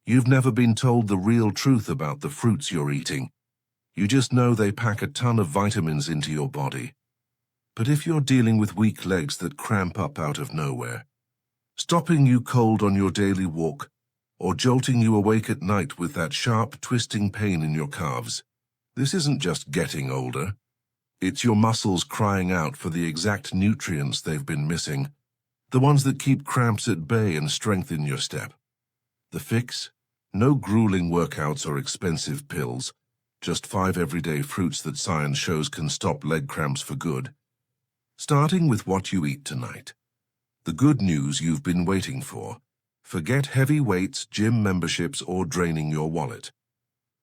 You've never been told the real truth about the fruits you're eating. You just know they pack a ton of vitamins into your body. But if you're dealing with weak legs that cramp up out of nowhere, stopping you cold on your daily walk, or jolting you awake at night with that sharp, twisting pain in your calves, this isn't just getting older. It's your muscles crying out for the exact nutrients they've been missing, the ones that keep cramps at bay and strengthen your step. The fix? No grueling workouts or expensive pills, just 5 everyday fruits that science shows can stop leg cramps for good. Starting with what you eat tonight. The good news you've been waiting for. Forget heavy weights, gym memberships, or draining your wallet.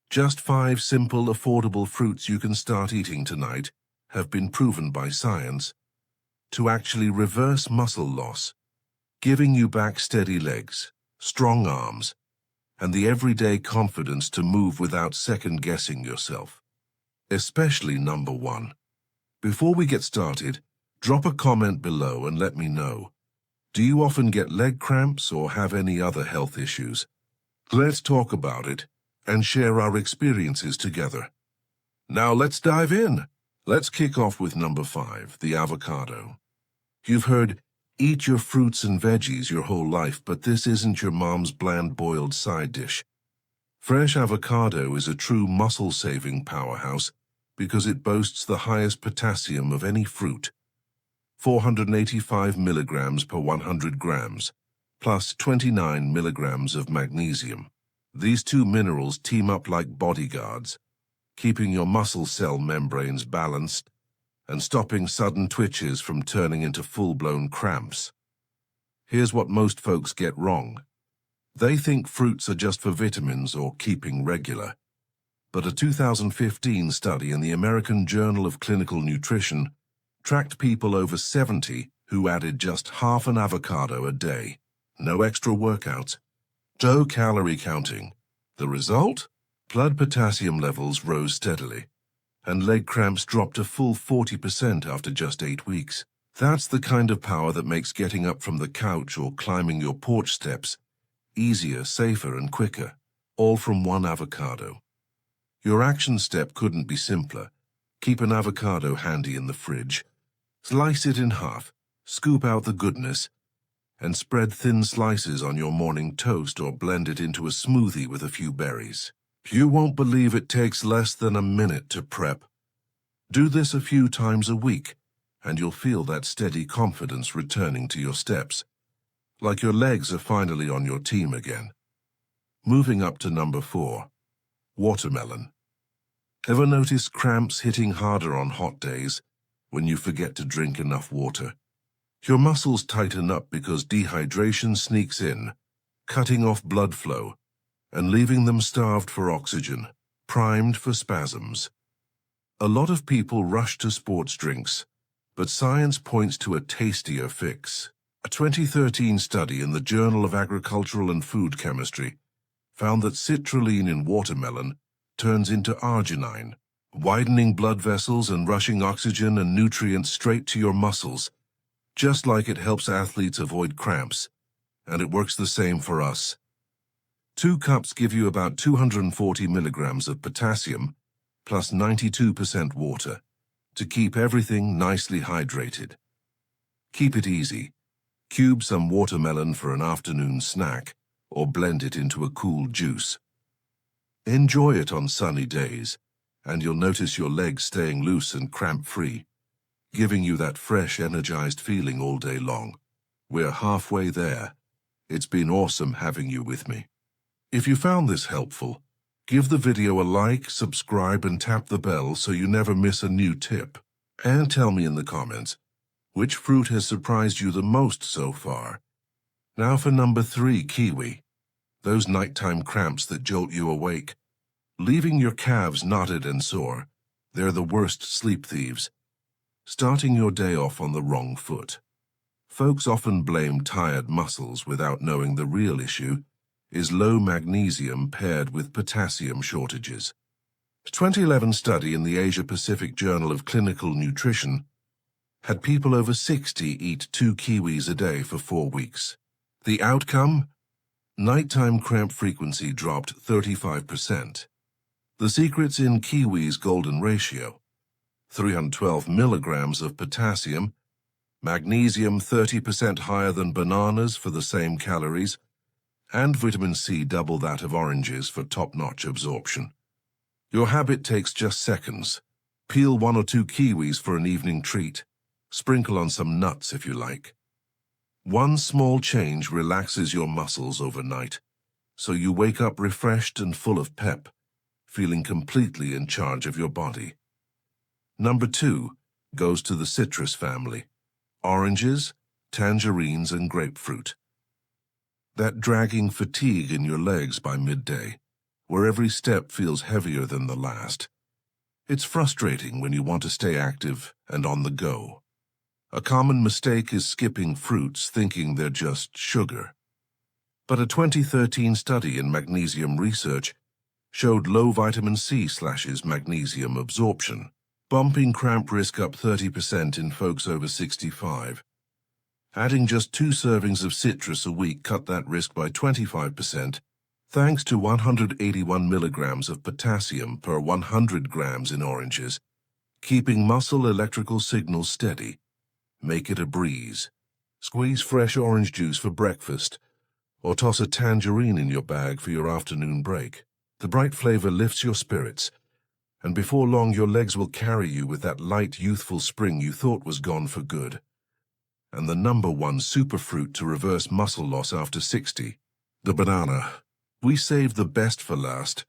Just 5 simple, affordable fruits you can start eating tonight have been proven by science to actually reverse muscle loss, giving you back steady legs, strong arms, and the everyday confidence to move without second-guessing yourself. Especially number 1. Before we get started, drop a comment below and let me know. Do you often get leg cramps or have any other health issues? Let's talk about it and share our experiences together. Now let's dive in. Let's kick off with number 5, the avocado. You've heard, eat your fruits and veggies your whole life, but this isn't your mom's bland boiled side dish. Fresh avocado is a true muscle-saving powerhouse because it boasts the highest potassium of any fruit. 485 milligrams per 100 grams, plus 29 milligrams of magnesium. These 2 minerals team up like bodyguards, keeping your muscle cell membranes balanced and stopping sudden twitches from turning into full-blown cramps. Here's what most folks get wrong. They think fruits are just for vitamins or keeping regular. But a 2015 study in the American Journal of Clinical Nutrition tracked people over 70 who added just half an avocado a day. No extra workouts. No calorie counting. The result? Blood potassium levels rose steadily, and leg cramps dropped a full 40% after just 8 weeks. That's the kind of power that makes getting up from the couch or climbing your porch steps easier, safer, and quicker, all from 1 avocado. Your action step couldn't be simpler. Keep an avocado handy in the fridge. Slice it in half, scoop out the goodness, and spread thin slices on your morning toast or blend it into a smoothie with a few berries. You won't believe it takes less than a minute to prep. Do this a few times a week, and you'll feel that steady confidence returning to your steps, like your legs are finally on your team again. Moving up to number 4, watermelon. Ever notice cramps hitting harder on hot days when you forget to drink enough water? Your muscles tighten up because dehydration sneaks in, cutting off blood flow and leaving them starved for oxygen, primed for spasms. A lot of people rush to sports drinks, but science points to a tastier fix. A 2013 study in the Journal of Agricultural and Food Chemistry found that citrulline in watermelon turns into arginine, widening blood vessels and rushing oxygen and nutrients straight to your muscles, just like it helps athletes avoid cramps, and it works the same for us. 2 cups give you about 240 milligrams of potassium, plus 92% water, to keep everything nicely hydrated. Keep it easy. Cube some watermelon for an afternoon snack, or blend it into a cool juice. Enjoy it on sunny days, and you'll notice your legs staying loose and cramp-free, giving you that fresh, energized feeling all day long. We're halfway there. It's been awesome having you with me. If you found this helpful, give the video a like, subscribe, and tap the bell so you never miss a new tip. And tell me in the comments, which fruit has surprised you the most so far? Now for number 3, kiwi. Those nighttime cramps that jolt you awake, leaving your calves knotted and sore. They're the worst sleep thieves, starting your day off on the wrong foot. Folks often blame tired muscles without knowing the real issue is low magnesium paired with potassium shortages. A 2011 study in the Asia-Pacific Journal of Clinical Nutrition had people over 60 eat 2 kiwis a day for 4 weeks. The outcome? Nighttime cramp frequency dropped 35%. The secret's in kiwi's golden ratio. 312 milligrams of potassium, magnesium 30% higher than bananas for the same calories, and vitamin C double that of oranges for top-notch absorption. Your habit takes just seconds. Peel 1 or 2 kiwis for an evening treat. Sprinkle on some nuts if you like. One small change relaxes your muscles overnight, so you wake up refreshed and full of pep, feeling completely in charge of your body. Number 2 goes to the citrus family: oranges, tangerines, and grapefruit. That dragging fatigue in your legs by midday, where every step feels heavier than the last. It's frustrating when you want to stay active and on the go. A common mistake is skipping fruits thinking they're just sugar. But a 2013 study in magnesium research showed low vitamin C slashes magnesium absorption, bumping cramp risk up 30% in folks over 65. Adding just 2 servings of citrus a week cut that risk by 25%, thanks to 181 milligrams of potassium per 100 grams in oranges, keeping muscle electrical signals steady. Make it a breeze. Squeeze fresh orange juice for breakfast, or toss a tangerine in your bag for your afternoon break. The bright flavor lifts your spirits, and before long your legs will carry you with that light, youthful spring you thought was gone for good. And the number 1 superfruit to reverse muscle loss after 60, the banana. We saved the best for last,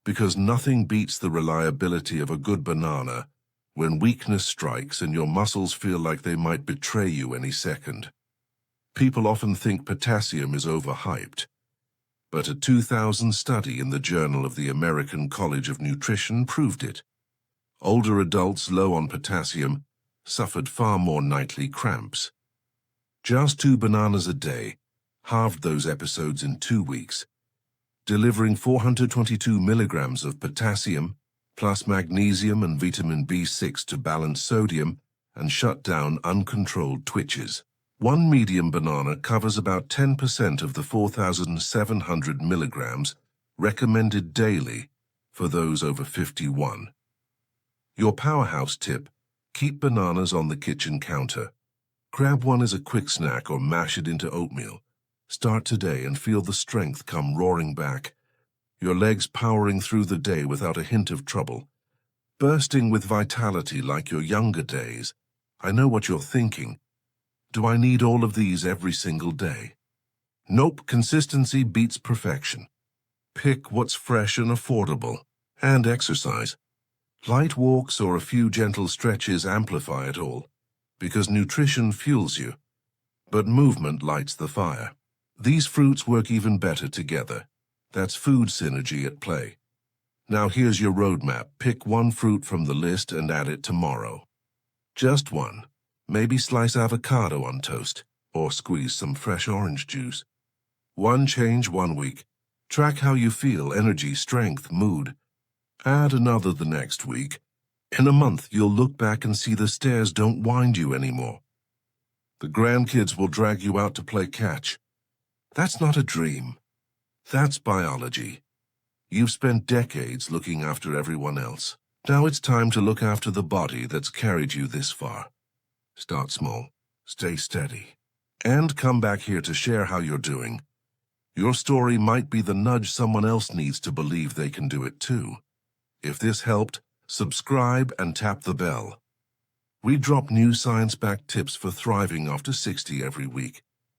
because nothing beats the reliability of a good banana when weakness strikes and your muscles feel like they might betray you any second. People often think potassium is overhyped, but a 2000 study in the Journal of the American College of Nutrition proved it. Older adults low on potassium suffered far more nightly cramps. Just 2 bananas a day halved those episodes in 2 weeks, delivering 422 milligrams of potassium, plus magnesium and vitamin B6 to balance sodium and shut down uncontrolled twitches. 1 medium banana covers about 10% of the 4,700 milligrams recommended daily for those over 51. Your powerhouse tip: keep bananas on the kitchen counter. Grab one as a quick snack or mash it into oatmeal. Start today and feel the strength come roaring back. Your legs powering through the day without a hint of trouble. Bursting with vitality like your younger days. I know what you're thinking. Do I need all of these every single day? Nope, consistency beats perfection. Pick what's fresh and affordable. And exercise. Light walks or a few gentle stretches amplify it all, because nutrition fuels you, but movement lights the fire. These fruits work even better together. That's food synergy at play. Now here's your roadmap. Pick 1 fruit from the list and add it tomorrow. Just 1. Maybe slice avocado on toast, or squeeze some fresh orange juice. 1 change 1 week. Track how you feel: energy, strength, mood. Add another the next week. In a month, you'll look back and see the stairs don't wind you anymore. The grandkids will drag you out to play catch. That's not a dream. That's biology. You've spent decades looking after everyone else. Now it's time to look after the body that's carried you this far. Start small, stay steady, and come back here to share how you're doing. Your story might be the nudge someone else needs to believe they can do it too. If this helped, subscribe and tap the bell. We drop new science-backed tips for thriving after 60 every week.